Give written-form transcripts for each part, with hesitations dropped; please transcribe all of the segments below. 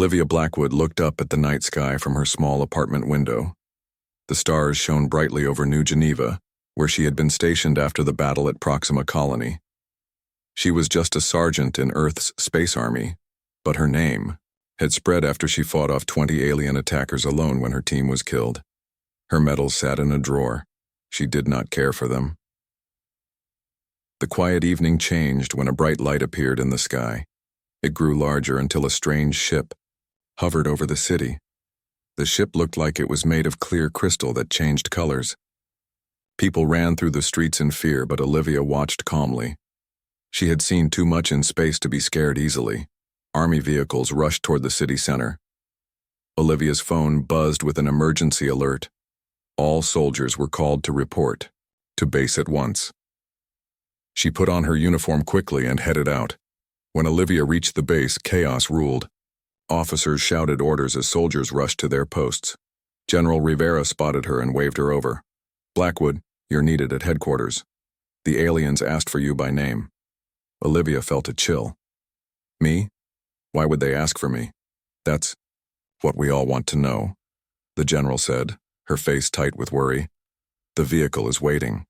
Olivia Blackwood looked up at the night sky from her small apartment window. The stars shone brightly over New Geneva, where she had been stationed after the battle at Proxima Colony. She was just a sergeant in Earth's space army, but her name had spread after she fought off 20 alien attackers alone when her team was killed. Her medals sat in a drawer. She did not care for them. The quiet evening changed when a bright light appeared in the sky. It grew larger until a strange ship hovered over the city. The ship looked like it was made of clear crystal that changed colors. People ran through the streets in fear, but Olivia watched calmly. She had seen too much in space to be scared easily. Army vehicles rushed toward the city center. Olivia's phone buzzed with an emergency alert. All soldiers were called to report to base at once. She put on her uniform quickly and headed out. When Olivia reached the base, chaos ruled. Officers shouted orders as soldiers rushed to their posts. General Rivera spotted her and waved her over. "Blackwood, you're needed at headquarters. The aliens asked for you by name." Olivia felt a chill. "Me? Why would they ask for me?" "That's what we all want to know," the general said, her face tight with worry. "The vehicle is waiting."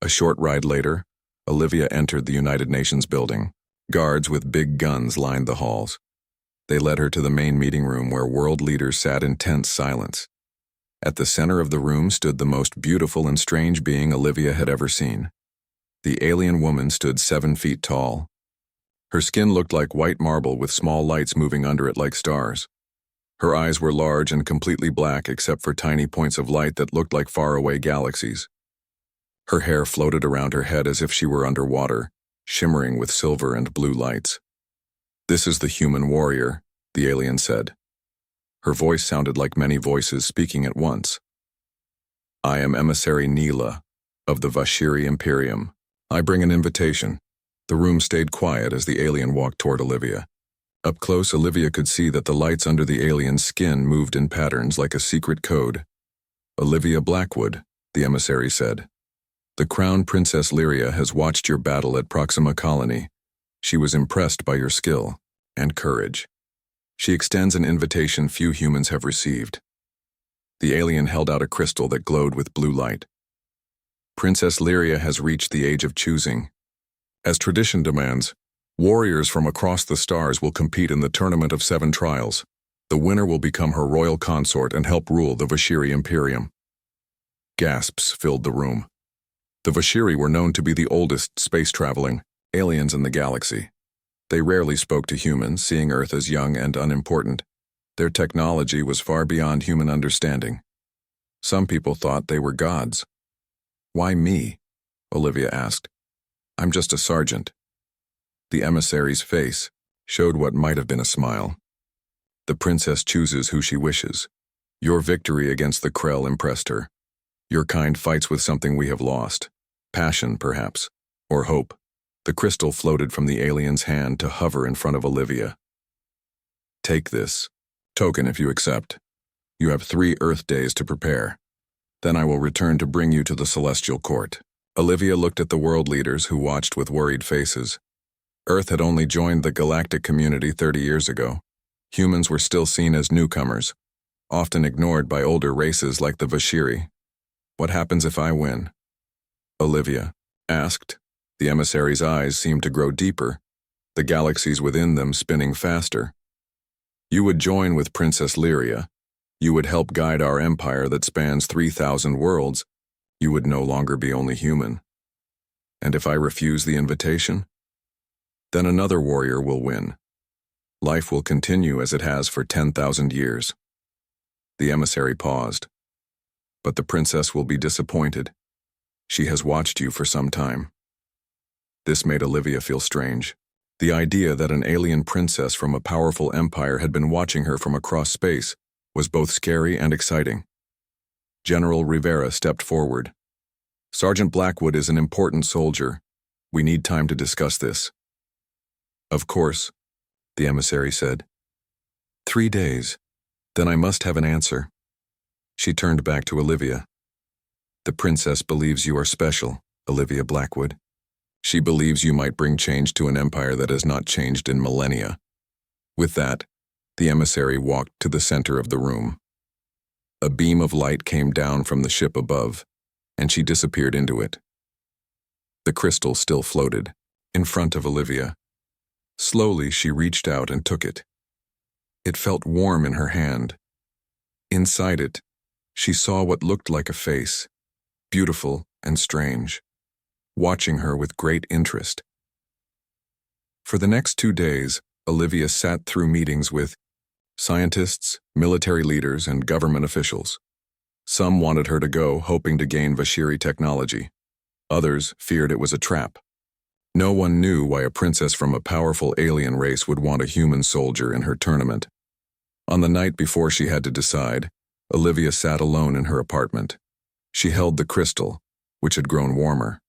A short ride later, Olivia entered the United Nations building. Guards with big guns lined the halls. They led her to the main meeting room where world leaders sat in tense silence. At the center of the room stood the most beautiful and strange being Olivia had ever seen. The alien woman stood 7 feet tall. Her skin looked like white marble with small lights moving under it like stars. Her eyes were large and completely black except for tiny points of light that looked like faraway galaxies. Her hair floated around her head as if she were underwater, shimmering with silver and blue lights. "This is the human warrior," the alien said. Her voice sounded like many voices speaking at once. "I am Emissary Neela of the Vashiri Imperium. I bring an invitation." The room stayed quiet as the alien walked toward Olivia. Up close, Olivia could see that the lights under the alien's skin moved in patterns like a secret code. "Olivia Blackwood," the emissary said. "The Crown Princess Lyria has watched your battle at Proxima Colony. She was impressed by your skill and courage. She extends an invitation few humans have received." The alien held out a crystal that glowed with blue light. "Princess Lyria has reached the age of choosing. As tradition demands, warriors from across the stars will compete in the Tournament of 7 Trials. The winner will become her royal consort and help rule the Vashiri Imperium." Gasps filled the room. The Vashiri were known to be the oldest space-traveling aliens in the galaxy. They rarely spoke to humans, seeing Earth as young and unimportant. Their technology was far beyond human understanding. Some people thought they were gods. "Why me?" Olivia asked. "I'm just a sergeant." The emissary's face showed what might have been a smile. "The princess chooses who she wishes. Your victory against the Krell impressed her. Your kind fights with something we have lost. Passion, perhaps, or hope." The crystal floated from the alien's hand to hover in front of Olivia. "Take this token if you accept. You have 3 Earth days to prepare. Then I will return to bring you to the Celestial Court." Olivia looked at the world leaders who watched with worried faces. Earth had only joined the galactic community 30 years ago. Humans were still seen as newcomers, often ignored by older races like the Vashiri. "What happens if I win?" Olivia asked. The emissary's eyes seemed to grow deeper, the galaxies within them spinning faster. "You would join with Princess Lyria. You would help guide our empire that spans 3,000 worlds. You would no longer be only human. And if I refuse the invitation? Then another warrior will win. Life will continue as it has for 10,000 years." The emissary paused. "But the princess will be disappointed. She has watched you for some time." This made Olivia feel strange. The idea that an alien princess from a powerful empire had been watching her from across space was both scary and exciting. General Rivera stepped forward. "Sergeant Blackwood is an important soldier. We need time to discuss this." "Of course," the emissary said. 3 days. Then I must have an answer." She turned back to Olivia. "The princess believes you are special, Olivia Blackwood. She believes you might bring change to an empire that has not changed in millennia." With that, The emissary walked to the center of the room. A beam of light came down from the ship above, and she disappeared into it. The crystal still floated, in front of Olivia. Slowly, she reached out and took it. It felt warm in her hand. Inside it, she saw what looked like a face, beautiful and strange, watching her with great interest. For the next 2 days, Olivia sat through meetings with scientists, military leaders, and government officials. Some wanted her to go, hoping to gain Vashiri technology. Others feared it was a trap. No one knew why a princess from a powerful alien race would want a human soldier in her tournament. On the night before she had to decide, Olivia sat alone in her apartment. She held the crystal, which had grown warmer.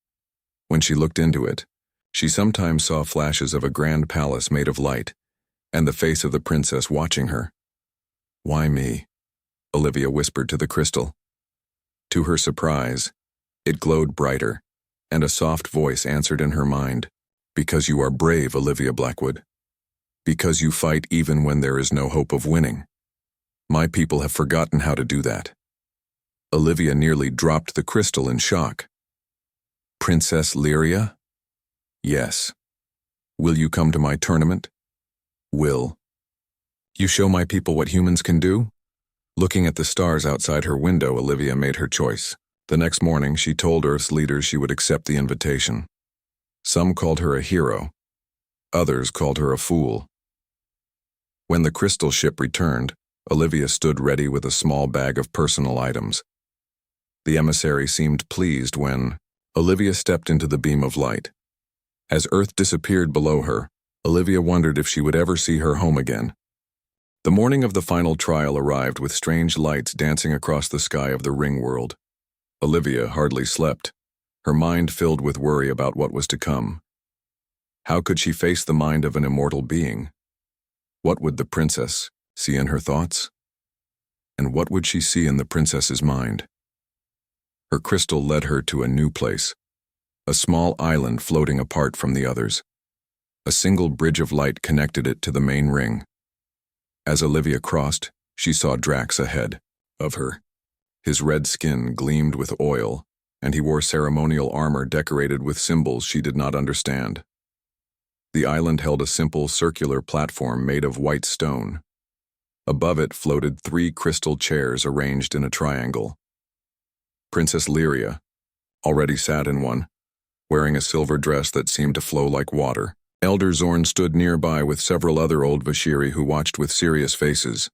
When she looked into it, she sometimes saw flashes of a grand palace made of light, and the face of the princess watching her. "Why me?" Olivia whispered to the crystal. To her surprise, it glowed brighter, and a soft voice answered in her mind, "Because you are brave, Olivia Blackwood. Because you fight even when there is no hope of winning. My people have forgotten how to do that." Olivia nearly dropped the crystal in shock. "Princess Lyria?" "Yes." "Will you come to my tournament?" "Will." "You show my people what humans can do?" Looking at the stars outside her window, Olivia made her choice. The next morning, she told Earth's leaders she would accept the invitation. Some called her a hero. Others called her a fool. When the crystal ship returned, Olivia stood ready with a small bag of personal items. The emissary seemed pleased when Olivia stepped into the beam of light. As Earth disappeared below her, Olivia wondered if she would ever see her home again. The morning of the final trial arrived with strange lights dancing across the sky of the ring world. Olivia hardly slept, her mind filled with worry about what was to come. How could she face the mind of an immortal being? What would the princess see in her thoughts? And what would she see in the princess's mind? Her crystal led her to a new place, a small island floating apart from the others. A single bridge of light connected it to the main ring. As Olivia crossed, she saw Drax ahead of her. His red skin gleamed with oil, and he wore ceremonial armor decorated with symbols she did not understand. The island held a simple circular platform made of white stone. Above it floated 3 crystal chairs arranged in a triangle. Princess Lyria already sat in one, wearing a silver dress that seemed to flow like water. Elder Zorn stood nearby with several other old Vashiri who watched with serious faces.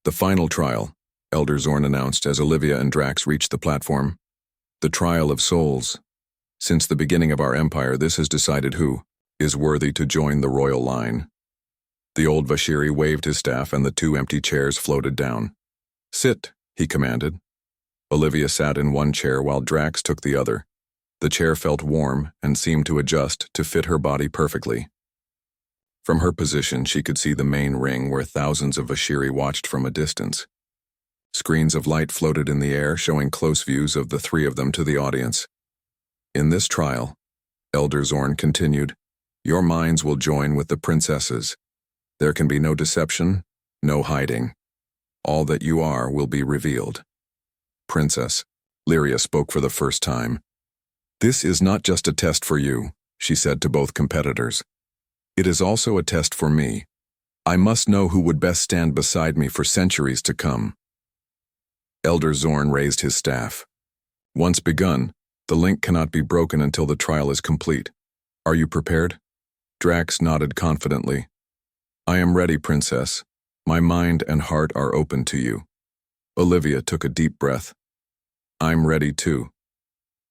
"The final trial," Elder Zorn announced as Olivia and Drax reached the platform. "The trial of souls. Since the beginning of our empire, this has decided who is worthy to join the royal line." The old Vashiri waved his staff and the 2 empty chairs floated down. "Sit," he commanded. Olivia sat in one chair while Drax took the other. The chair felt warm and seemed to adjust to fit her body perfectly. From her position, she could see the main ring where thousands of Vashiri watched from a distance. Screens of light floated in the air, showing close views of the 3 of them to the audience. "In this trial," Elder Zorn continued, "your minds will join with the princesses. There can be no deception, no hiding. All that you are will be revealed." "Princess," Lyria spoke for the first time. "This is not just a test for you," she said to both competitors. "It is also a test for me. I must know who would best stand beside me for centuries to come." Elder Zorn raised his staff. "Once begun, the link cannot be broken until the trial is complete. Are you prepared?" Drax nodded confidently. "I am ready, Princess. My mind and heart are open to you." Olivia took a deep breath. "I'm ready too."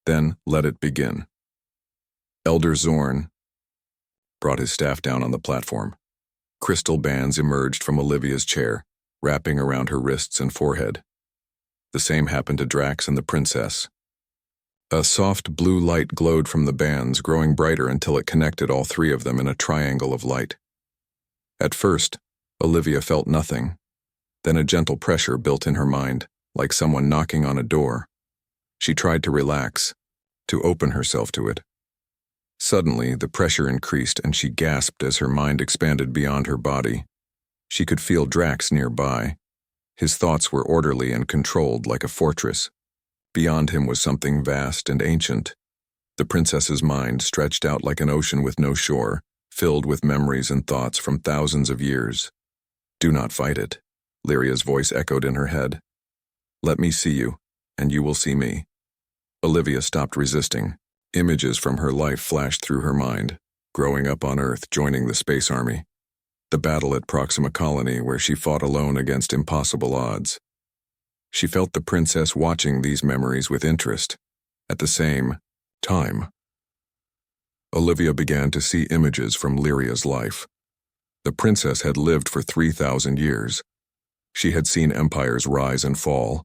"Then let it begin." Elder Zorn brought his staff down on the platform. Crystal bands emerged from Olivia's chair, wrapping around her wrists and forehead. The same happened to Drax and the princess. A soft blue light glowed from the bands, growing brighter until it connected all 3 of them in a triangle of light. At first, Olivia felt nothing. Then a gentle pressure built in her mind, like someone knocking on a door. She tried to relax, to open herself to it. Suddenly, the pressure increased and she gasped as her mind expanded beyond her body. She could feel Drax nearby. His thoughts were orderly and controlled like a fortress. Beyond him was something vast and ancient. The princess's mind stretched out like an ocean with no shore, filled with memories and thoughts from thousands of years. "Do not fight it," Lyria's voice echoed in her head. "Let me see you, and you will see me." Olivia stopped resisting. Images from her life flashed through her mind, growing up on Earth, joining the Space Army. The battle at Proxima Colony where she fought alone against impossible odds. She felt the princess watching these memories with interest. At the same time, Olivia began to see images from Lyria's life. The princess had lived for 3,000 years. She had seen empires rise and fall.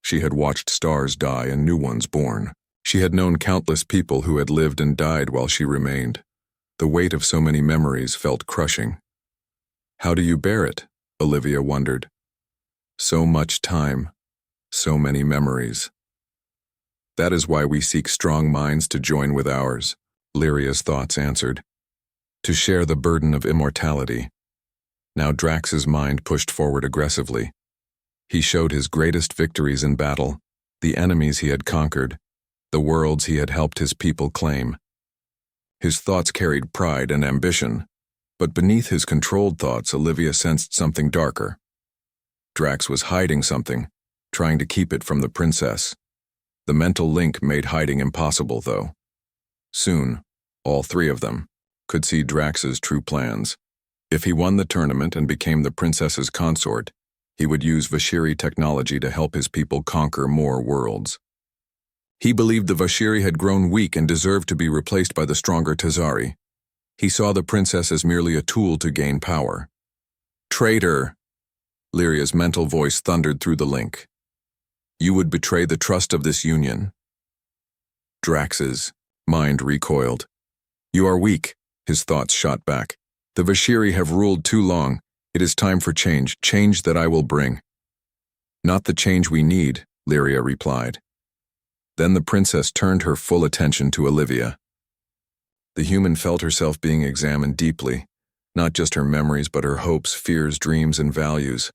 She had watched stars die and new ones born. She had known countless people who had lived and died while she remained. The weight of so many memories felt crushing. "How do you bear it?" Olivia wondered. "So much time, so many memories." "That is why we seek strong minds to join with ours," Lyria's thoughts answered. "To share the burden of immortality." Now Drax's mind pushed forward aggressively. He showed his greatest victories in battle, the enemies he had conquered, the worlds he had helped his people claim. His thoughts carried pride and ambition, but beneath his controlled thoughts, Olivia sensed something darker. Drax was hiding something, trying to keep it from the princess. The mental link made hiding impossible, though. Soon, all three of them could see Drax's true plans. If he won the tournament and became the princess's consort, he would use Vashiri technology to help his people conquer more worlds. He believed the Vashiri had grown weak and deserved to be replaced by the stronger Tazari. He saw the princess as merely a tool to gain power. "Traitor!" Lyria's mental voice thundered through the link. "You would betray the trust of this union." Drax's mind recoiled. "You are weak," his thoughts shot back. "The Vashiri have ruled too long. It is time for change, change that I will bring." "Not the change we need," Lyria replied. Then the princess turned her full attention to Olivia. The human felt herself being examined deeply, not just her memories but her hopes, fears, dreams, and values.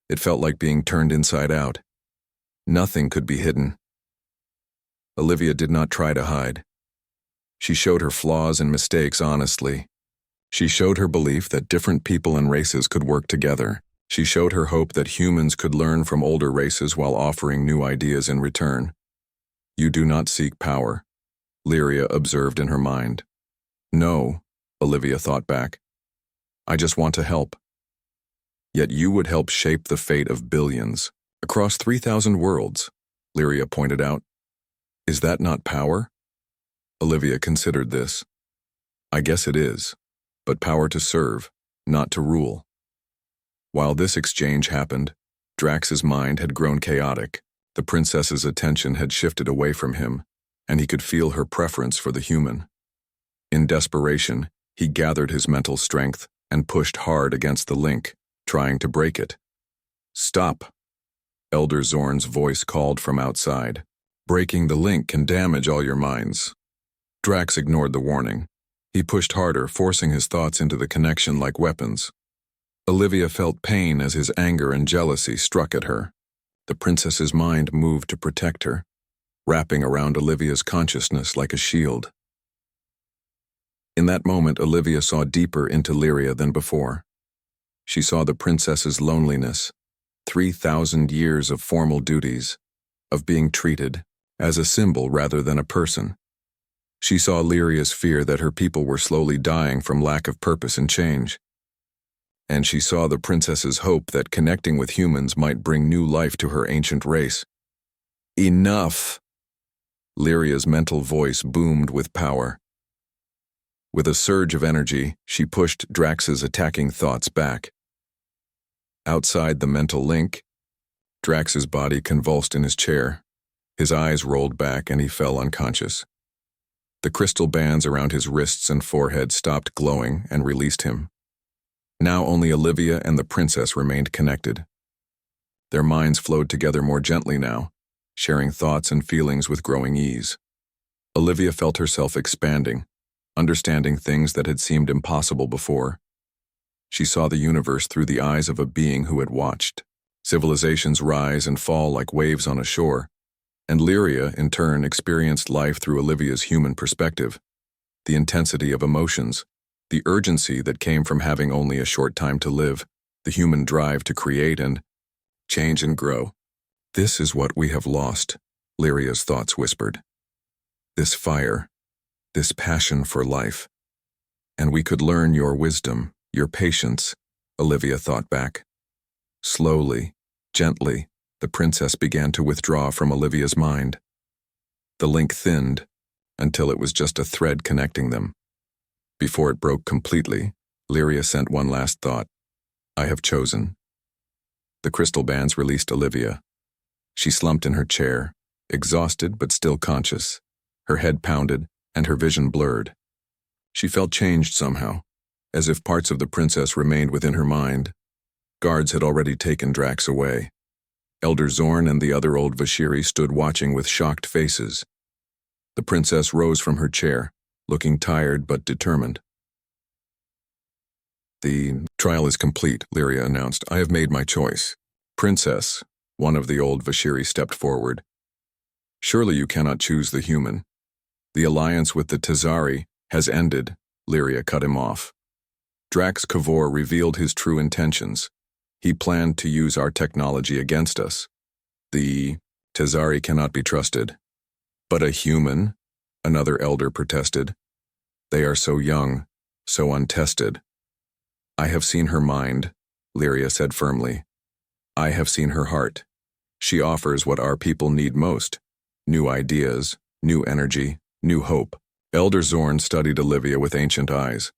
It felt like being turned inside out. Nothing could be hidden. Olivia did not try to hide. She showed her flaws and mistakes honestly. She showed her belief that different people and races could work together. She showed her hope that humans could learn from older races while offering new ideas in return. "You do not seek power," Lyria observed in her mind. "No," Olivia thought back. "I just want to help." "Yet you would help shape the fate of billions, across 3,000 worlds," Lyria pointed out. "Is that not power?" Olivia considered this. "I guess it is, but power to serve, not to rule." While this exchange happened, Drax's mind had grown chaotic. The princess's attention had shifted away from him, and he could feel her preference for the human. In desperation, he gathered his mental strength and pushed hard against the link, trying to break it. "Stop!" Elder Zorn's voice called from outside. "Breaking the link can damage all your minds." Drax ignored the warning. He pushed harder, forcing his thoughts into the connection like weapons. Olivia felt pain as his anger and jealousy struck at her. The princess's mind moved to protect her, wrapping around Olivia's consciousness like a shield. In that moment, Olivia saw deeper into Lyria than before. She saw the princess's loneliness, 3,000 years of formal duties, of being treated as a symbol rather than a person. She saw Lyria's fear that her people were slowly dying from lack of purpose and change. And she saw the princess's hope that connecting with humans might bring new life to her ancient race. "Enough!" Lyria's mental voice boomed with power. With a surge of energy, she pushed Drax's attacking thoughts back. Outside the mental link, Drax's body convulsed in his chair. His eyes rolled back and he fell unconscious. The crystal bands around his wrists and forehead stopped glowing and released him. Now only Olivia and the princess remained connected. Their minds flowed together more gently now, sharing thoughts and feelings with growing ease. Olivia felt herself expanding, understanding things that had seemed impossible before. She saw the universe through the eyes of a being who had watched civilizations rise and fall like waves on a shore, and Lyria, in turn, experienced life through Olivia's human perspective. The intensity of emotions, the urgency that came from having only a short time to live, the human drive to create and change and grow. This is what we have lost, Lyria's thoughts whispered. This fire, this passion for life. And we could learn your wisdom, your patience, Olivia thought back. Slowly, gently, the princess began to withdraw from Olivia's mind. The link thinned until it was just a thread connecting them. Before it broke completely, Lyria sent one last thought. I have chosen. The crystal bands released Olivia. She slumped in her chair, exhausted but still conscious. Her head pounded and her vision blurred. She felt changed somehow, as if parts of the princess remained within her mind. Guards had already taken Drax away. Elder Zorn and the other old Vashiri stood watching with shocked faces. The princess rose from her chair, looking tired but determined. The trial is complete, Lyria announced. I have made my choice. Princess, one of the old Vashiri stepped forward. Surely you cannot choose the human. The alliance with the Tazari has ended, Lyria cut him off. Drax Kavor revealed his true intentions. He planned to use our technology against us. The Tazari cannot be trusted. But a human, another elder protested. They are so young, so untested. I have seen her mind, Lyria said firmly. I have seen her heart. She offers what our people need most. New ideas, new energy, new hope. Elder Zorn studied Olivia with ancient eyes.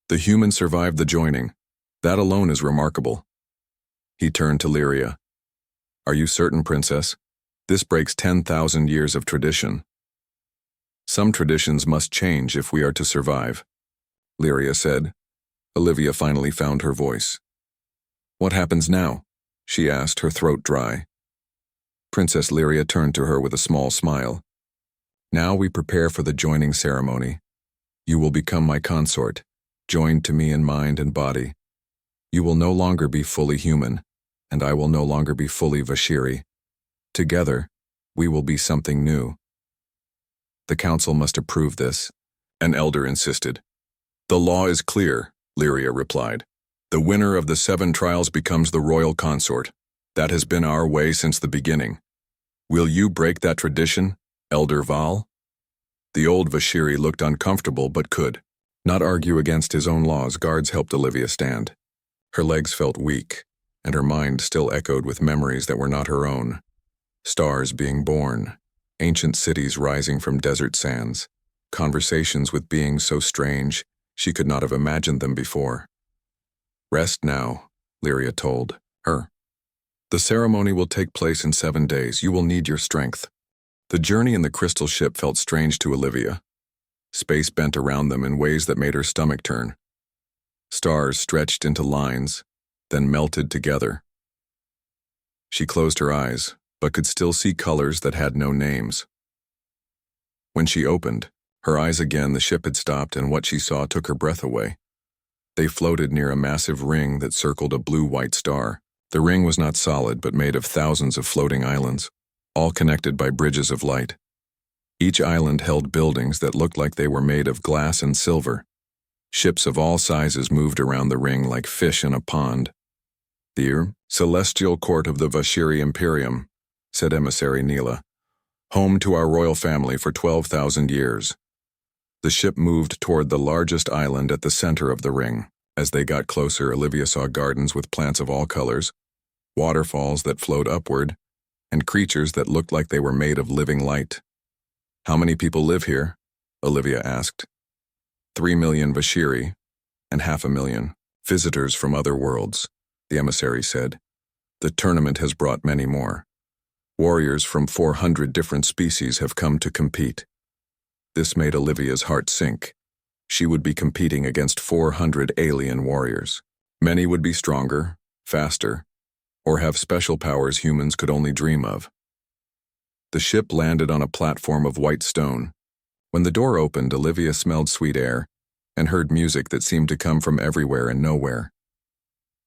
The human survived the joining. That alone is remarkable. He turned to Lyria. Are you certain, Princess? This breaks 10,000 years of tradition. Some traditions must change if we are to survive, Lyria said. Olivia finally found her voice. What happens now? She asked, her throat dry. Princess Lyria turned to her with a small smile. Now we prepare for the joining ceremony. You will become my consort, joined to me in mind and body. You will no longer be fully human, and I will no longer be fully Vashiri. Together, we will be something new. The council must approve this, an elder insisted. The law is clear, Lyria replied. The winner of the 7 trials becomes the royal consort. That has been our way since the beginning. Will you break that tradition, Elder Val? The old Vashiri looked uncomfortable but could not argue against his own laws. Guards helped Olivia stand. Her legs felt weak, and her mind still echoed with memories that were not her own. Stars being born, ancient cities rising from desert sands, conversations with beings so strange she could not have imagined them before. Rest now, Lyria told her. The ceremony will take place in 7 days. You will need your strength. The journey in the crystal ship felt strange to Olivia. Space bent around them in ways that made her stomach turn. Stars stretched into lines, then melted together. She closed her eyes, but could still see colors that had no names. When she opened her eyes again, the ship had stopped, and what she saw took her breath away. They floated near a massive ring that circled a blue-white star. The ring was not solid, but made of thousands of floating islands, all connected by bridges of light. Each island held buildings that looked like they were made of glass and silver. Ships of all sizes moved around the ring like fish in a pond. The celestial court of the Vashiri Imperium, said Emissary Neela, home to our royal family for 12,000 years. The ship moved toward the largest island at the center of the ring. As they got closer, Olivia saw gardens with plants of all colors, waterfalls that flowed upward, and creatures that looked like they were made of living light. How many people live here? Olivia asked. 3 million Vashiri, and 500,000 visitors from other worlds, the emissary said. The tournament has brought many more. Warriors from 400 different species have come to compete. This made Olivia's heart sink. She would be competing against 400 alien warriors. Many would be stronger, faster, or have special powers humans could only dream of. The ship landed on a platform of white stone. When the door opened, Olivia smelled sweet air, and heard music that seemed to come from everywhere and nowhere.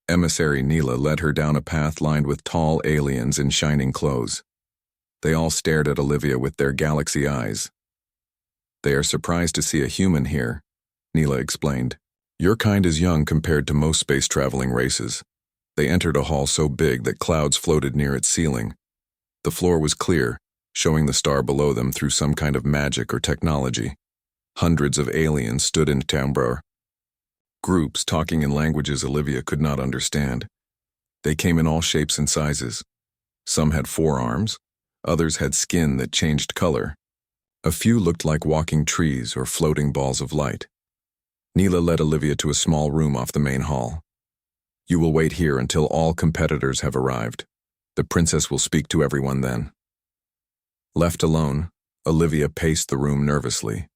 Emissary Neela led her down a path lined with tall aliens in shining clothes. They all stared at Olivia with their galaxy eyes. "They are surprised to see a human here," Neela explained. "Your kind is young compared to most space-traveling races." They entered a hall so big that clouds floated near its ceiling. The floor was clear, showing the star below them through some kind of magic or technology. Hundreds of aliens stood in timbre, groups talking in languages Olivia could not understand. They came in all shapes and sizes. Some had 4 arms, others had skin that changed color. A few looked like walking trees or floating balls of light. Neela led Olivia to a small room off the main hall. "You will wait here until all competitors have arrived. The princess will speak to everyone then." Left alone, Olivia paced the room nervously.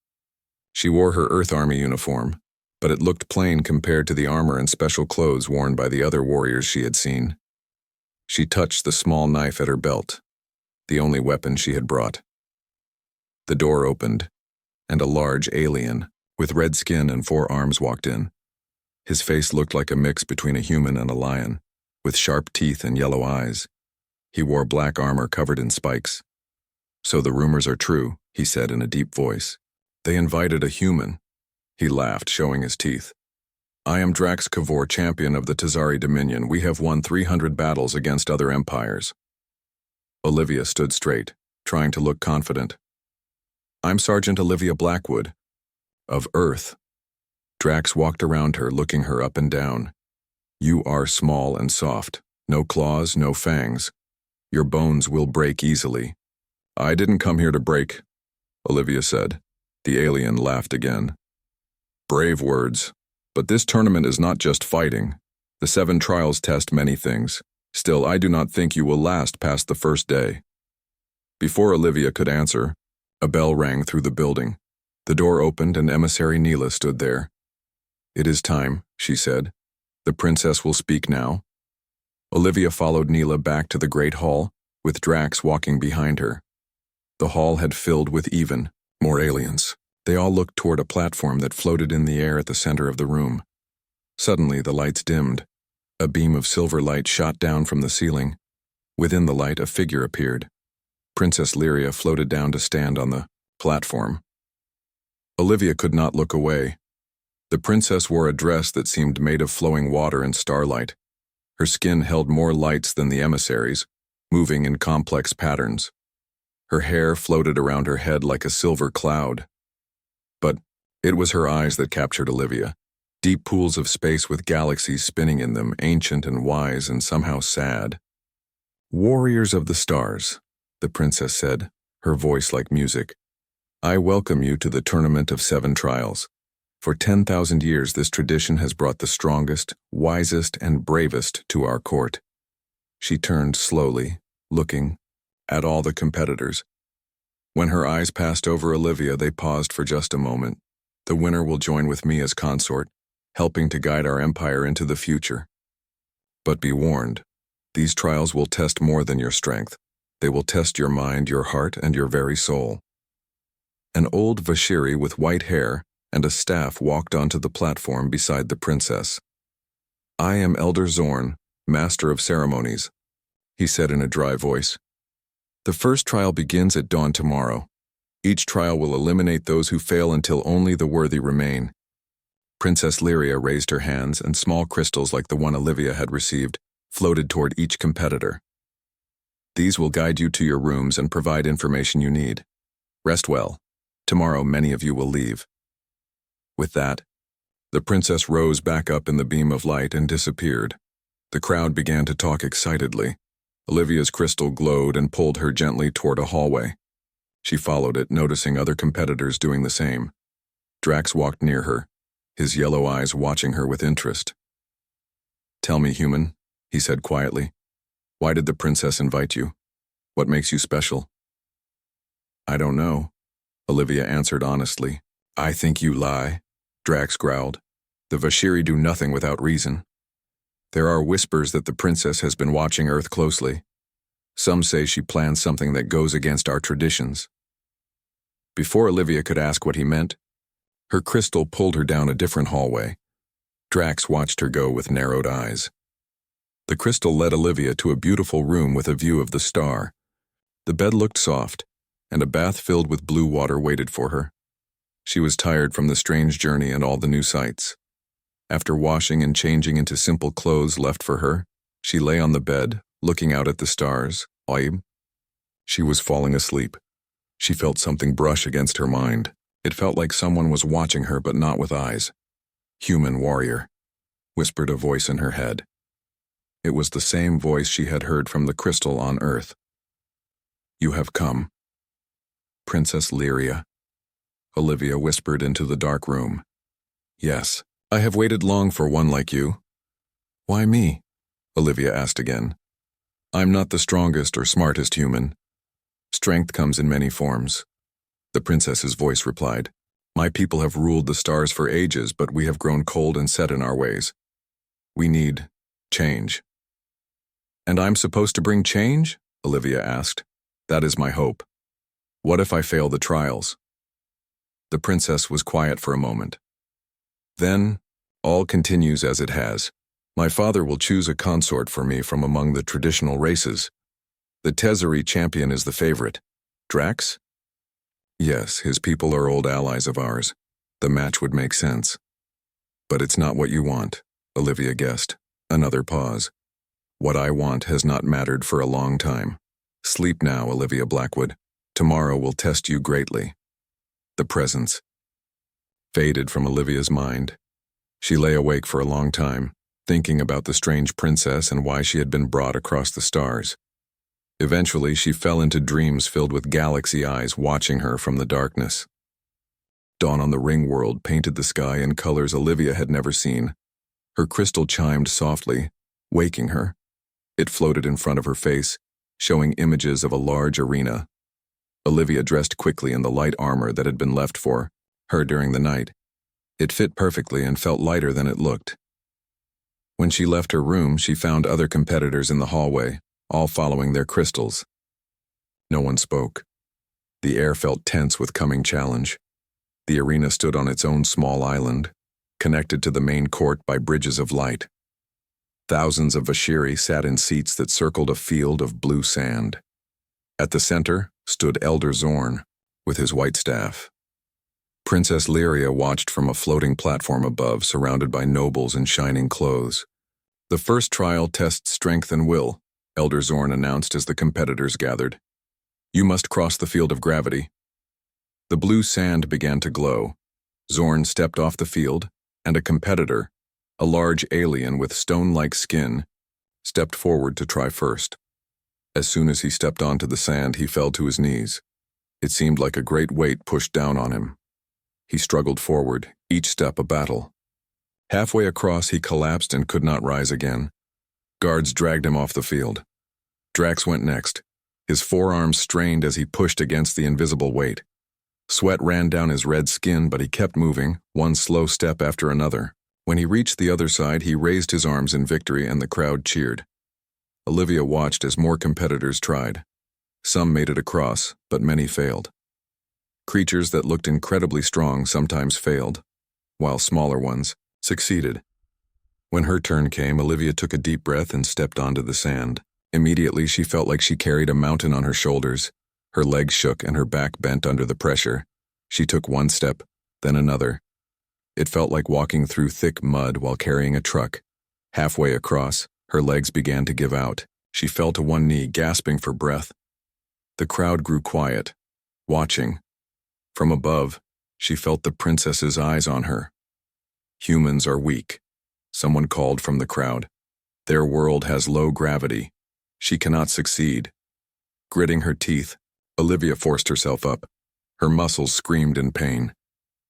She wore her Earth Army uniform, but it looked plain compared to the armor and special clothes worn by the other warriors she had seen. She touched the small knife at her belt, the only weapon she had brought. The door opened, and a large alien, with red skin and 4 arms, walked in. His face looked like a mix between a human and a lion, with sharp teeth and yellow eyes. He wore black armor covered in spikes. "So the rumors are true," he said in a deep voice. "They invited a human." He laughed, showing his teeth. "I am Drax Kavor, champion of the Tazari Dominion. We have won 300 battles against other empires." Olivia stood straight, trying to look confident. "I'm Sergeant Olivia Blackwood, of Earth." Drax walked around her, looking her up and down. "You are small and soft. No claws, no fangs. Your bones will break easily." "I didn't come here to break," Olivia said. The alien laughed again. "Brave words. But this tournament is not just fighting. The 7 trials test many things. Still, I do not think you will last past the first day." Before Olivia could answer, a bell rang through the building. The door opened and Emissary Neela stood there. "It is time," she said. "The princess will speak now." Olivia followed Neela back to the great hall, with Drax walking behind her. The hall had filled with even more aliens. They all looked toward a platform that floated in the air at the center of the room. Suddenly, the lights dimmed. A beam of silver light shot down from the ceiling. Within the light, a figure appeared. Princess Lyria floated down to stand on the platform. Olivia could not look away. The princess wore a dress that seemed made of flowing water and starlight. Her skin held more lights than the emissaries, moving in complex patterns. Her hair floated around her head like a silver cloud. But it was her eyes that captured Olivia. Deep pools of space with galaxies spinning in them, ancient and wise and somehow sad. "Warriors of the stars," the princess said, her voice like music. "I welcome you to the tournament of 7 trials. For 10,000 years this tradition has brought the strongest, wisest, and bravest to our court." She turned slowly, looking at all the competitors. When her eyes passed over Olivia, they paused for just a moment. "The winner will join with me as consort, helping to guide our empire into the future. But be warned, these trials will test more than your strength. They will test your mind, your heart, and your very soul." An old Vashiri with white hair and a staff walked onto the platform beside the princess. "I am Elder Zorn, Master of Ceremonies," he said in a dry voice. "The first trial begins at dawn tomorrow. Each trial will eliminate those who fail until only the worthy remain." Princess Lyria raised her hands, and small crystals like the one Olivia had received floated toward each competitor. "These will guide you to your rooms and provide information you need. Rest well. Tomorrow many of you will leave." With that, the princess rose back up in the beam of light and disappeared. The crowd began to talk excitedly. Olivia's crystal glowed and pulled her gently toward a hallway. She followed it, noticing other competitors doing the same. Drax walked near her, his yellow eyes watching her with interest. "Tell me, human," he said quietly. "Why did the princess invite you? What makes you special?" "I don't know," Olivia answered honestly. "I think you lie," Drax growled. "The Vashiri do nothing without reason. There are whispers that the princess has been watching Earth closely. Some say she plans something that goes against our traditions." Before Olivia could ask what he meant, Her crystal pulled her down a different hallway. Drax watched her go with narrowed eyes. The crystal led Olivia to a beautiful room with a view of the star. The bed looked soft, and a bath filled with blue water waited for her. She was tired from the strange journey and all the new sights. After washing and changing into simple clothes left for her, she lay on the bed, looking out at the stars. She was falling asleep. She felt something brush against her mind. It felt like someone was watching her, but not with eyes. "Human warrior," whispered a voice in her head. It was the same voice she had heard from the crystal on Earth. "You have come." "Princess Lyria," Olivia whispered into the dark room. "Yes, I have waited long for one like you." "Why me?" Olivia asked again. "I'm not the strongest or smartest human. Strength comes in many forms." The princess's voice replied, "My people have ruled the stars for ages, but we have grown cold and set in our ways. We need change." "And I'm supposed to bring change?" Olivia asked. "That is my hope. What if I fail the trials?" The princess was quiet for a moment. "Then, all continues as it has. My father will choose a consort for me from among the traditional races. The Tezzeri champion is the favorite. Drax?" "Yes, his people are old allies of ours. The match would make sense." "But it's not what you want," Olivia guessed. Another pause. "What I want has not mattered for a long time. Sleep now, Olivia Blackwood. Tomorrow will test you greatly." The presence faded from Olivia's mind. She lay awake for a long time, thinking about the strange princess and why she had been brought across the stars. Eventually, she fell into dreams filled with galaxy eyes watching her from the darkness. Dawn on the ring world painted the sky in colors Olivia had never seen. Her crystal chimed softly, waking her. It floated in front of her face, showing images of a large arena. Olivia dressed quickly in the light armor that had been left for her during the night. It fit perfectly and felt lighter than it looked. When she left her room, she found other competitors in the hallway, all following their crystals. No one spoke. The air felt tense with coming challenge. The arena stood on its own small island, connected to the main court by bridges of light. Thousands of Vashiri sat in seats that circled a field of blue sand. At the center stood Elder Zorn, with his white staff. Princess Lyria watched from a floating platform above, surrounded by nobles in shining clothes. "The first trial tests strength and will," Elder Zorn announced as the competitors gathered. "You must cross the field of gravity." The blue sand began to glow. Zorn stepped off the field, and a competitor, a large alien with stone-like skin, stepped forward to try first. As soon as he stepped onto the sand, he fell to his knees. It seemed like a great weight pushed down on him. He struggled forward, each step a battle. Halfway across, he collapsed and could not rise again. Guards dragged him off the field. Drax went next. His forearms strained as he pushed against the invisible weight. Sweat ran down his red skin, but he kept moving, one slow step after another. When he reached the other side, he raised his arms in victory and the crowd cheered. Olivia watched as more competitors tried. Some made it across, but many failed. Creatures that looked incredibly strong sometimes failed, while smaller ones succeeded. When her turn came, Olivia took a deep breath and stepped onto the sand. Immediately, she felt like she carried a mountain on her shoulders. Her legs shook and her back bent under the pressure. She took one step, then another. It felt like walking through thick mud while carrying a truck. Halfway across, her legs began to give out. She fell to one knee, gasping for breath. The crowd grew quiet, watching. From above, she felt the princess's eyes on her. "Humans are weak," someone called from the crowd. "Their world has low gravity. She cannot succeed." Gritting her teeth, Olivia forced herself up. Her muscles screamed in pain.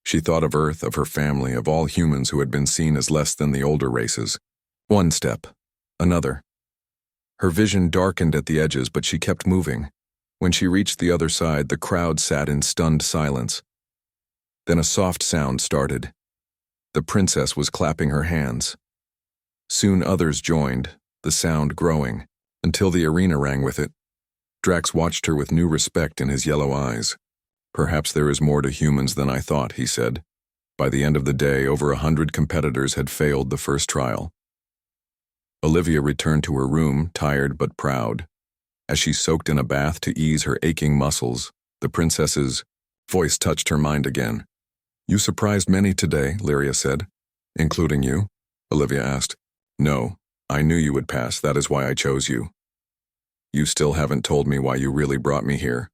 She thought of Earth, of her family, of all humans who had been seen as less than the older races. One step, another. Her vision darkened at the edges, but she kept moving. When she reached the other side, the crowd sat in stunned silence. Then a soft sound started. The princess was clapping her hands. Soon others joined, the sound growing, until the arena rang with it. Drax watched her with new respect in his yellow eyes. "Perhaps there is more to humans than I thought," he said. By the end of the day, over 100 competitors had failed the first trial. Olivia returned to her room, tired but proud. As she soaked in a bath to ease her aching muscles, the princess's voice touched her mind again. "You surprised many today," Lyria said. "Including you?" Olivia asked. "No, I knew you would pass, that is why I chose you." "You still haven't told me why you really brought me here,"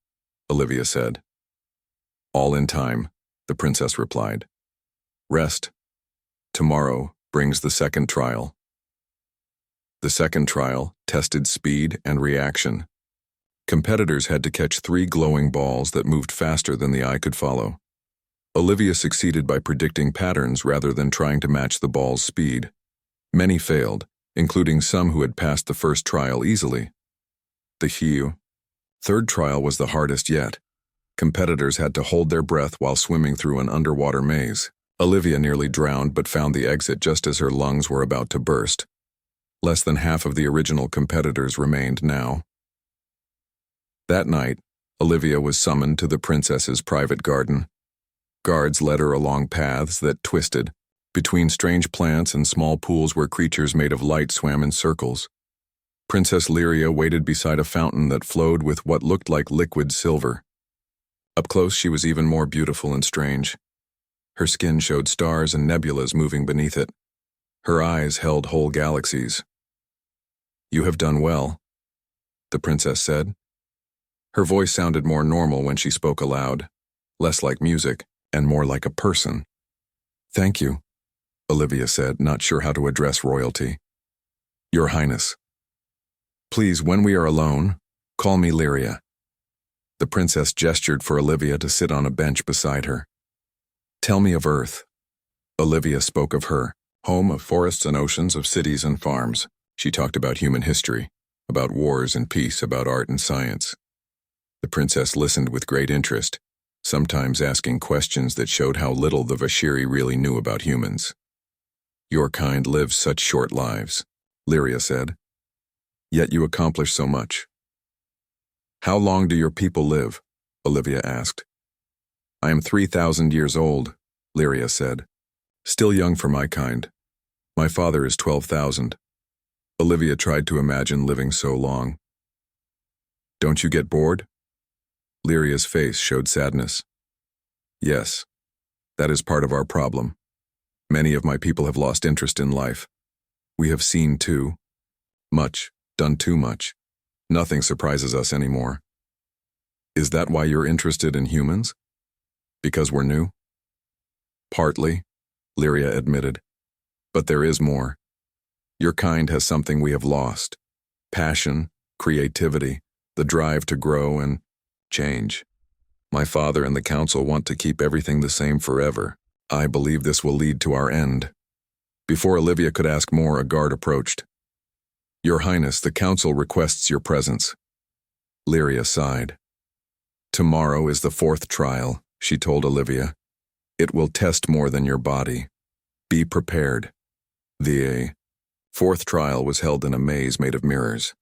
Olivia said. "All in time," the princess replied. "Rest. Tomorrow brings the second trial." The second trial tested speed and reaction. Competitors had to catch 3 glowing balls that moved faster than the eye could follow. Olivia succeeded by predicting patterns rather than trying to match the ball's speed. Many failed, including some who had passed the first trial easily. The third trial was the hardest yet. Competitors had to hold their breath while swimming through an underwater maze. Olivia nearly drowned but found the exit just as her lungs were about to burst. Less than half of the original competitors remained now. That night, Olivia was summoned to the princess's private garden. Guards led her along paths that twisted, between strange plants and small pools where creatures made of light swam in circles. Princess Lyria waited beside a fountain that flowed with what looked like liquid silver. Up close, she was even more beautiful and strange. Her skin showed stars and nebulas moving beneath it. Her eyes held whole galaxies. "You have done well," the princess said. Her voice sounded more normal when she spoke aloud, less like music and more like a person. "Thank you," Olivia said, not sure how to address royalty. "Your Highness. Please, when we are alone, call me Lyria." The princess gestured for Olivia to sit on a bench beside her. "Tell me of Earth." Olivia spoke of her, home of forests and oceans, of cities and farms. She talked about human history, about wars and peace, about art and science. The princess listened with great interest, sometimes asking questions that showed how little the Vashiri really knew about humans. "Your kind lives such short lives," Lyria said. "Yet you accomplish so much." "How long do your people live?" Olivia asked. "I am 3,000 years old," Lyria said. "Still young for my kind. My father is 12,000. Olivia tried to imagine living so long. "Don't you get bored?" Lyria's face showed sadness. "Yes, that is part of our problem. Many of my people have lost interest in life. We have seen too much, done too much. Nothing surprises us anymore." "Is that why you're interested in humans? Because we're new?" "Partly," Lyria admitted. "But there is more. Your kind has something we have lost. Passion, creativity, the drive to grow and change. My father and the council want to keep everything the same forever. I believe this will lead to our end." Before Olivia could ask more, a guard approached. "Your Highness, the council requests your presence." Lyria sighed. "Tomorrow is the 4th trial," she told Olivia. "It will test more than your body. Be prepared." The 4th trial was held in a maze made of mirrors.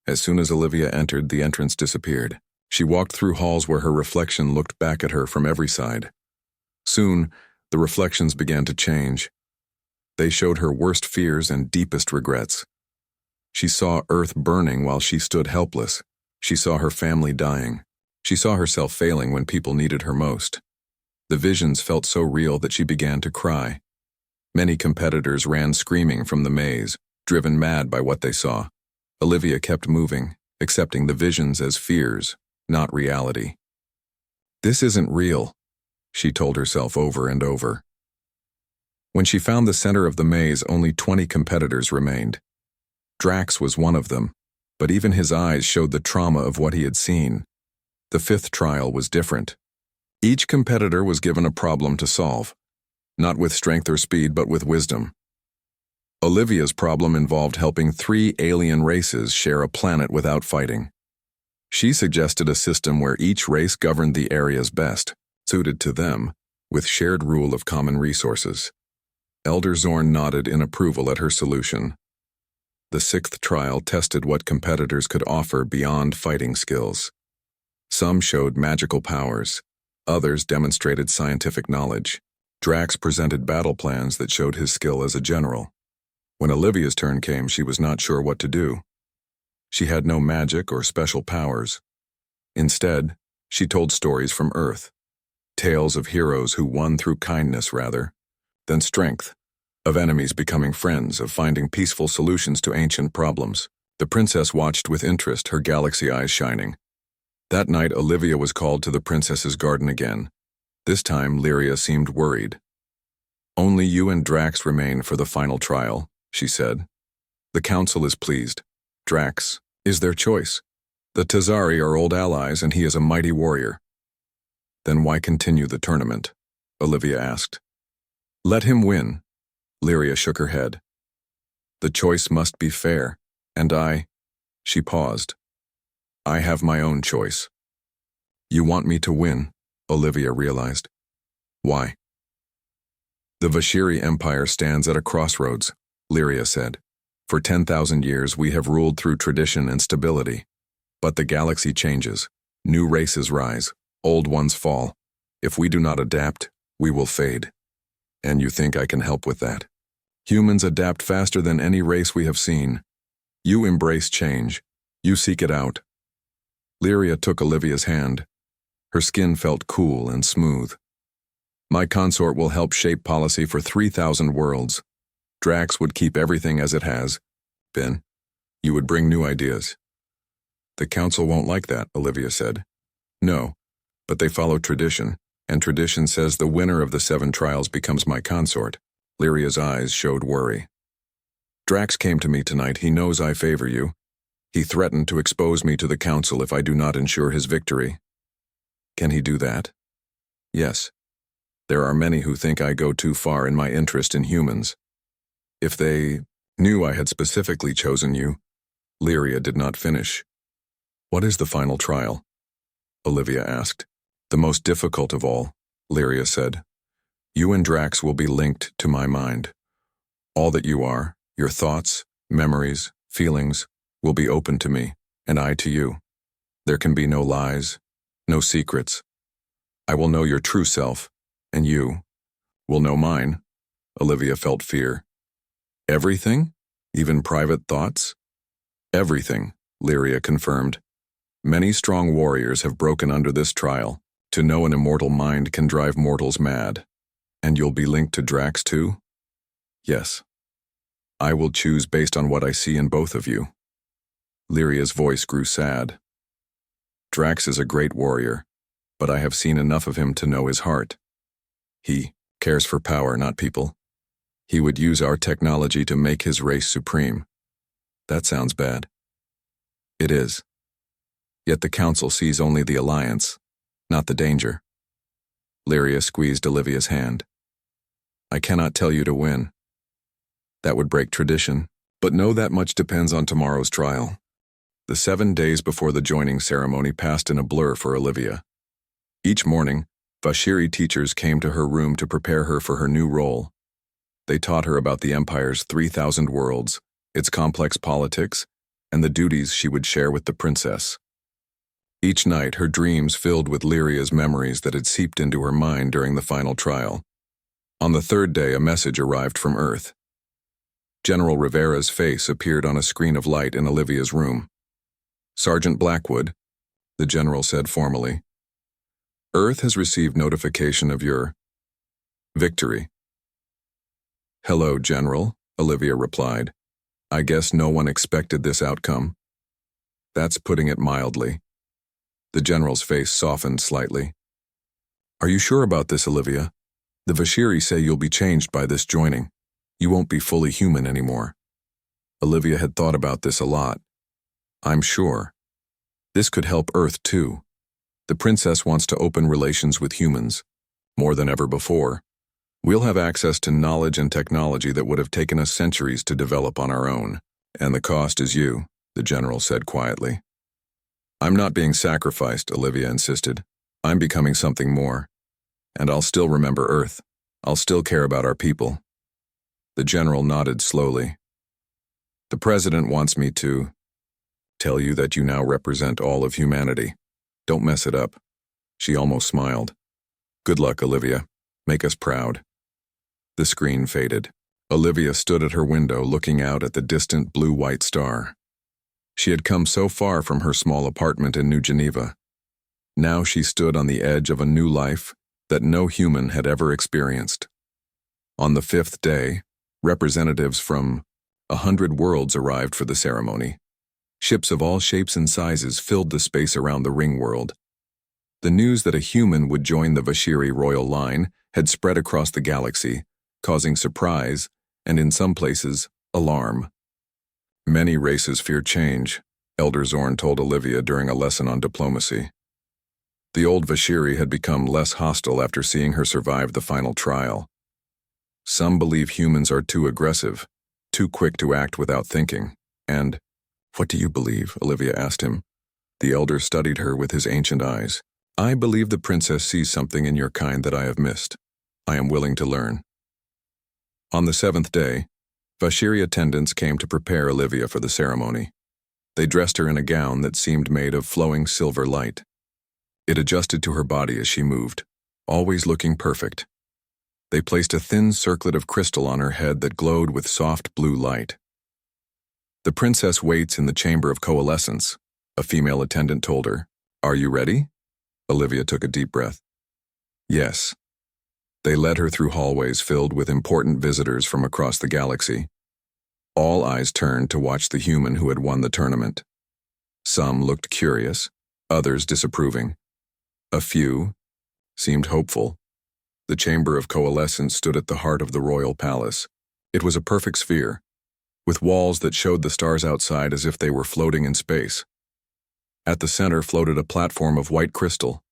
As soon as Olivia entered, the entrance disappeared. She walked through halls where her reflection looked back at her from every side. Soon, the reflections began to change. They showed her worst fears and deepest regrets. She saw Earth burning while she stood helpless. She saw her family dying. She saw herself failing when people needed her most. The visions felt so real that she began to cry. Many competitors ran screaming from the maze, driven mad by what they saw. Olivia kept moving, accepting the visions as fears, not reality. "This isn't real," she told herself over and over. When she found the center of the maze, only 20 competitors remained. Drax was one of them, but even his eyes showed the trauma of what he had seen. The 5th trial was different. Each competitor was given a problem to solve, not with strength or speed, but with wisdom. Olivia's problem involved helping 3 alien races share a planet without fighting. She suggested a system where each race governed the areas best, suited to them, with shared rule of common resources. Elder Zorn nodded in approval at her solution. The 6th trial tested what competitors could offer beyond fighting skills. Some showed magical powers, others demonstrated scientific knowledge. Drax presented battle plans that showed his skill as a general. When Olivia's turn came, she was not sure what to do. She had no magic or special powers. Instead, she told stories from Earth, tales of heroes who won through kindness rather than strength, of enemies becoming friends, of finding peaceful solutions to ancient problems. The princess watched with interest, her galaxy eyes shining. That night, Olivia was called to the princess's garden again. This time, Lyria seemed worried. "Only you and Drax remain for the final trial," she said. "The council is pleased. Drax is their choice. The Tazari are old allies, and he is a mighty warrior." "Then why continue the tournament?" Olivia asked. "Let him win." Lyria shook her head. "The choice must be fair, and she paused. "I have my own choice." "You want me to win," Olivia realized. "Why?" "The Vashiri Empire stands at a crossroads," Lyria said. "For 10,000 years we have ruled through tradition and stability. But the galaxy changes. New races rise. Old ones fall. If we do not adapt, we will fade. And you think I can help with that? Humans adapt faster than any race we have seen. You embrace change. You seek it out." Lyria took Olivia's hand. Her skin felt cool and smooth. "My consort will help shape policy for 3,000 worlds. Drax would keep everything as it has been. You would bring new ideas." "The council won't like that," Olivia said. "No, but they follow tradition, and tradition says the winner of the 7 trials becomes my consort." Lyria's eyes showed worry. "Drax came to me tonight. He knows I favor you. He threatened to expose me to the council if I do not ensure his victory." "Can he do that?" "Yes. There are many who think I go too far in my interest in humans. If they knew I had specifically chosen you." Lyria did not finish. "What is the final trial?" Olivia asked. "The most difficult of all," Lyria said. "You and Drax will be linked to my mind. All that you are, your thoughts, memories, feelings, will be open to me, and I to you. There can be no lies, no secrets. I will know your true self, and you will know mine." Olivia felt fear. "Everything? Even private thoughts?" "Everything," Lyria confirmed. "Many strong warriors have broken under this trial. To know an immortal mind can drive mortals mad. And you'll be linked to Drax too?" "Yes. I will choose based on what I see in both of you." Lyria's voice grew sad. "Drax is a great warrior, but I have seen enough of him to know his heart. He cares for power, not people. He would use our technology to make his race supreme." "That sounds bad." "It is. Yet the council sees only the alliance, not the danger." Lyria squeezed Olivia's hand. "I cannot tell you to win. That would break tradition, but know that much depends on tomorrow's trial." The 7 days before the joining ceremony passed in a blur for Olivia. Each morning, Vashiri teachers came to her room to prepare her for her new role. They taught her about the Empire's 3,000 worlds, its complex politics, and the duties she would share with the princess. Each night, her dreams filled with Lyria's memories that had seeped into her mind during the final trial. On the 3rd day, a message arrived from Earth. General Rivera's face appeared on a screen of light in Olivia's room. "Sergeant Blackwood," the general said formally, "Earth has received notification of your victory." "Hello, General," Olivia replied. "I guess no one expected this outcome." "That's putting it mildly." The general's face softened slightly. "Are you sure about this, Olivia? The Vashiri say you'll be changed by this joining. You won't be fully human anymore." Olivia had thought about this a lot. "I'm sure. This could help Earth too. The princess wants to open relations with humans, more than ever before. We'll have access to knowledge and technology that would have taken us centuries to develop on our own. And the cost is you," the general said quietly. "I'm not being sacrificed," Olivia insisted. "I'm becoming something more. And I'll still remember Earth. I'll still care about our people." The general nodded slowly. "The president wants me to tell you that you now represent all of humanity. Don't mess it up." She almost smiled. "Good luck, Olivia. Make us proud." The screen faded. Olivia stood at her window looking out at the distant blue-white star. She had come so far from her small apartment in New Geneva. Now she stood on the edge of a new life that no human had ever experienced. On the 5th day, representatives from 100 worlds arrived for the ceremony. Ships of all shapes and sizes filled the space around the ring world. The news that a human would join the Vashiri royal line had spread across the galaxy, causing surprise and, in some places, alarm. Many races fear change, Elder Zorn told Olivia during a lesson on diplomacy. The old Vashiri had become less hostile after seeing her survive the final trial. Some believe humans are too aggressive, too quick to act without thinking, and, "What do you believe?" Olivia asked him. The elder studied her with his ancient eyes. "I believe the princess sees something in your kind that I have missed. I am willing to learn." On the 7th day, Vashiri attendants came to prepare Olivia for the ceremony. They dressed her in a gown that seemed made of flowing silver light. It adjusted to her body as she moved, always looking perfect. They placed a thin circlet of crystal on her head that glowed with soft blue light. "The princess waits in the chamber of coalescence," a female attendant told her. "Are you ready?" Olivia took a deep breath. "Yes." They led her through hallways filled with important visitors from across the galaxy. All eyes turned to watch the human who had won the tournament. Some looked curious, others disapproving. A few seemed hopeful. The chamber of coalescence stood at the heart of the royal palace. It was a perfect sphere, with walls that showed the stars outside as if they were floating in space. At the center floated a platform of white crystal.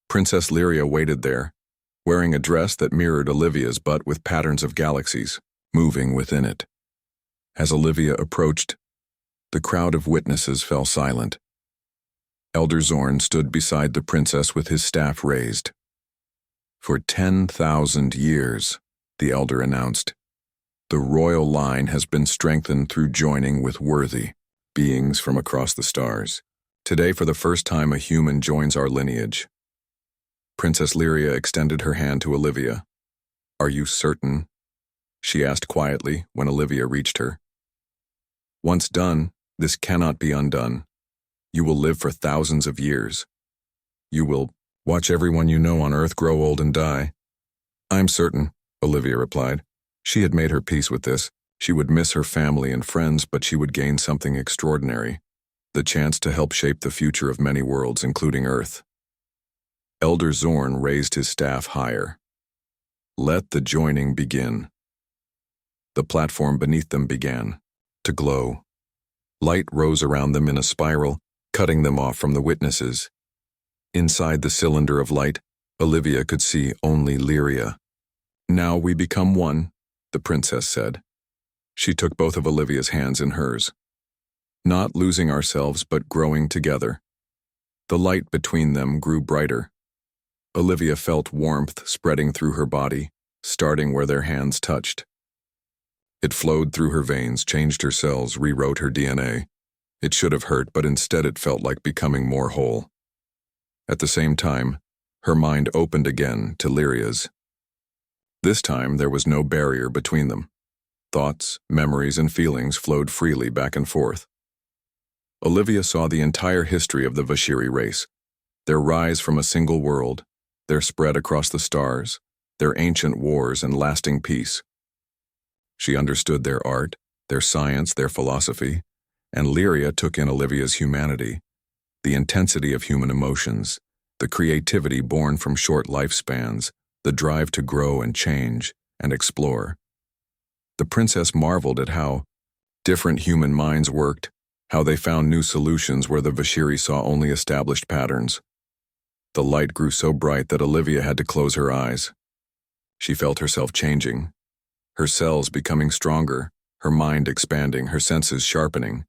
Princess Lyria waited there, wearing a dress that mirrored Olivia's but with patterns of galaxies moving within it. As Olivia approached, the crowd of witnesses fell silent. Elder Zorn stood beside the princess with his staff raised. "For 10,000 years," the elder announced, "the royal line has been strengthened through joining with worthy beings from across the stars. Today, for the first time, a human joins our lineage." Princess Lyria extended her hand to Olivia. "Are you certain?" she asked quietly when Olivia reached her. "Once done, this cannot be undone. You will live for thousands of years. You will watch everyone you know on Earth grow old and die." "I'm certain," Olivia replied. She had made her peace with this. She would miss her family and friends, but she would gain something extraordinary: the chance to help shape the future of many worlds, including Earth. Elder Zorn raised his staff higher. "Let the joining begin." The platform beneath them began to glow. Light rose around them in a spiral, cutting them off from the witnesses. Inside the cylinder of light, Olivia could see only Lyria. "Now we become one," the princess said. She took both of Olivia's hands in hers. "Not losing ourselves, but growing together." The light between them grew brighter. Olivia felt warmth spreading through her body, starting where their hands touched. It flowed through her veins, changed her cells, rewrote her DNA. It should have hurt, but instead it felt like becoming more whole. At the same time, her mind opened again to Lyria's. This time there was no barrier between them. Thoughts, memories, and feelings flowed freely back and forth. Olivia saw the entire history of the Vashiri race, their rise from a single world, their spread across the stars, their ancient wars and lasting peace. She understood their art, their science, their philosophy, and Lyria took in Olivia's humanity, the intensity of human emotions, the creativity born from short lifespans, the drive to grow and change and explore. The princess marveled at how different human minds worked, how they found new solutions where the Vashiri saw only established patterns. The light grew so bright that Olivia had to close her eyes. She felt herself changing, her cells becoming stronger, her mind expanding, her senses sharpening.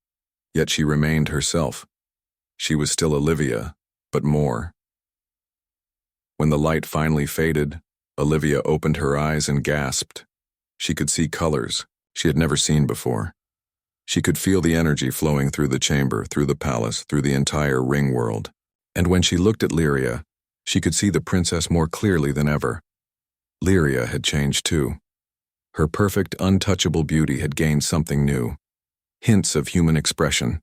Yet she remained herself. She was still Olivia, but more. When the light finally faded, Olivia opened her eyes and gasped. She could see colors she had never seen before. She could feel the energy flowing through the chamber, through the palace, through the entire ring world. And when she looked at Lyria, she could see the princess more clearly than ever. Lyria had changed too. Her perfect, untouchable beauty had gained something new. Hints of human expression,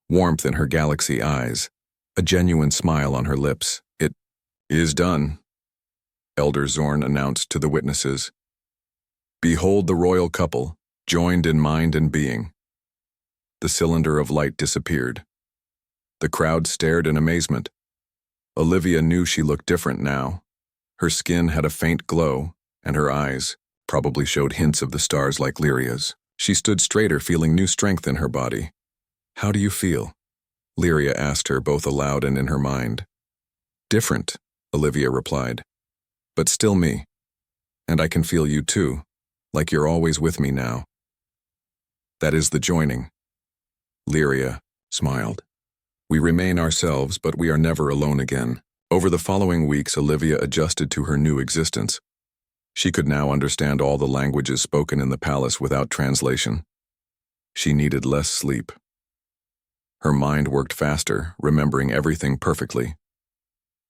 warmth in her galaxy eyes, a genuine smile on her lips. "It is done," Elder Zorn announced to the witnesses. "Behold the royal couple, joined in mind and being." The cylinder of light disappeared. The crowd stared in amazement. Olivia knew she looked different now. Her skin had a faint glow, and her eyes probably showed hints of the stars like Lyria's. She stood straighter, feeling new strength in her body. "How do you feel?" Lyria asked her, both aloud and in her mind. "Different," Olivia replied. "But still me. And I can feel you too, like you're always with me now." "That is the joining." Lyria smiled. "We remain ourselves, but we are never alone again." Over the following weeks, Olivia adjusted to her new existence. She could now understand all the languages spoken in the palace without translation. She needed less sleep. Her mind worked faster, remembering everything perfectly.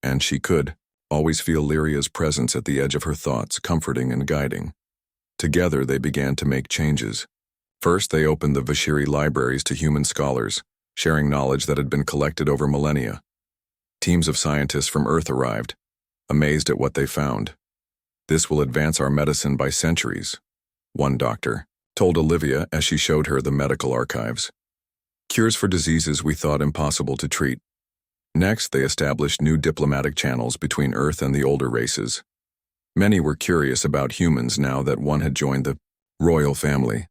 And she could always feel Lyria's presence at the edge of her thoughts, comforting and guiding. Together, they began to make changes. First, they opened the Vashiri libraries to human scholars, sharing knowledge that had been collected over millennia. Teams of scientists from Earth arrived, amazed at what they found. "This will advance our medicine by centuries," one doctor told Olivia as she showed her the medical archives. "Cures for diseases we thought impossible to treat." Next, they established new diplomatic channels between Earth and the older races. Many were curious about humans now that one had joined the royal family.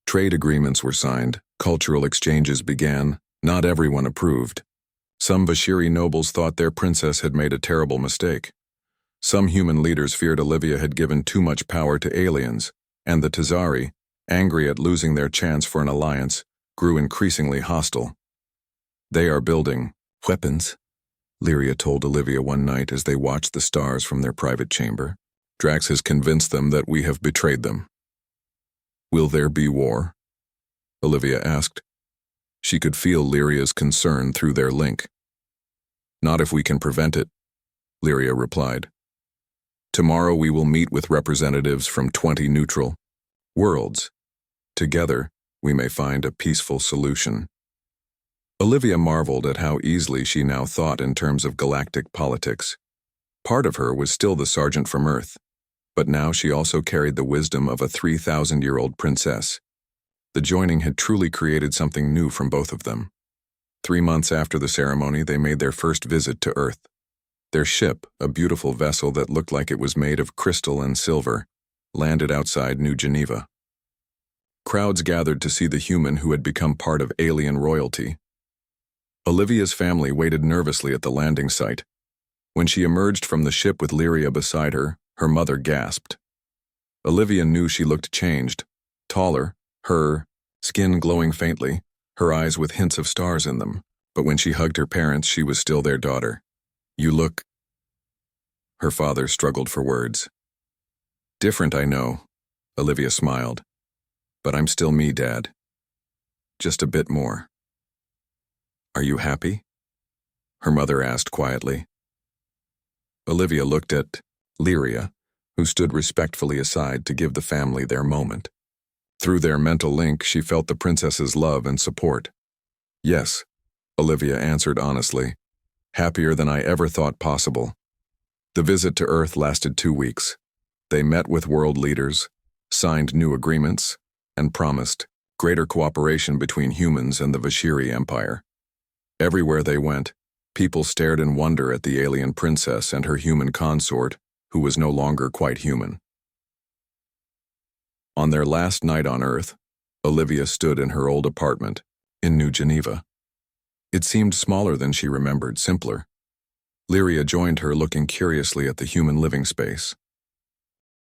Trade agreements were signed, cultural exchanges began. Not everyone approved. Some Vashiri nobles thought their princess had made a terrible mistake. Some human leaders feared Olivia had given too much power to aliens, and the Tazari, angry at losing their chance for an alliance, grew increasingly hostile. "They are building weapons," Lyria told Olivia one night as they watched the stars from their private chamber. "Drax has convinced them that we have betrayed them." "Will there be war?" Olivia asked. She could feel Lyria's concern through their link. "Not if we can prevent it," Lyria replied. "Tomorrow we will meet with representatives from 20 neutral worlds. Together, we may find a peaceful solution." Olivia marveled at how easily she now thought in terms of galactic politics. Part of her was still the sergeant from Earth, but now she also carried the wisdom of a 3,000-year-old princess. The joining had truly created something new from both of them. 3 months after the ceremony, they made their first visit to Earth. Their ship, a beautiful vessel that looked like it was made of crystal and silver, landed outside New Geneva. Crowds gathered to see the human who had become part of alien royalty. Olivia's family waited nervously at the landing site. When she emerged from the ship with Lyria beside her, her mother gasped. Olivia knew she looked changed, taller, her skin glowing faintly, her eyes with hints of stars in them. But when she hugged her parents, she was still their daughter. "You look..." Her father struggled for words. "Different, I know," Olivia smiled. "But I'm still me, Dad. Just a bit more." "Are you happy?" her mother asked quietly. Olivia looked at Lyria, who stood respectfully aside to give the family their moment. Through their mental link, she felt the princess's love and support. "Yes," Olivia answered honestly, "happier than I ever thought possible." The visit to Earth lasted 2 weeks. They met with world leaders, signed new agreements, and promised greater cooperation between humans and the Vashiri Empire. Everywhere they went, people stared in wonder at the alien princess and her human consort, who was no longer quite human. On their last night on Earth, Olivia stood in her old apartment in New Geneva. It seemed smaller than she remembered, simpler. Lyria joined her, looking curiously at the human living space.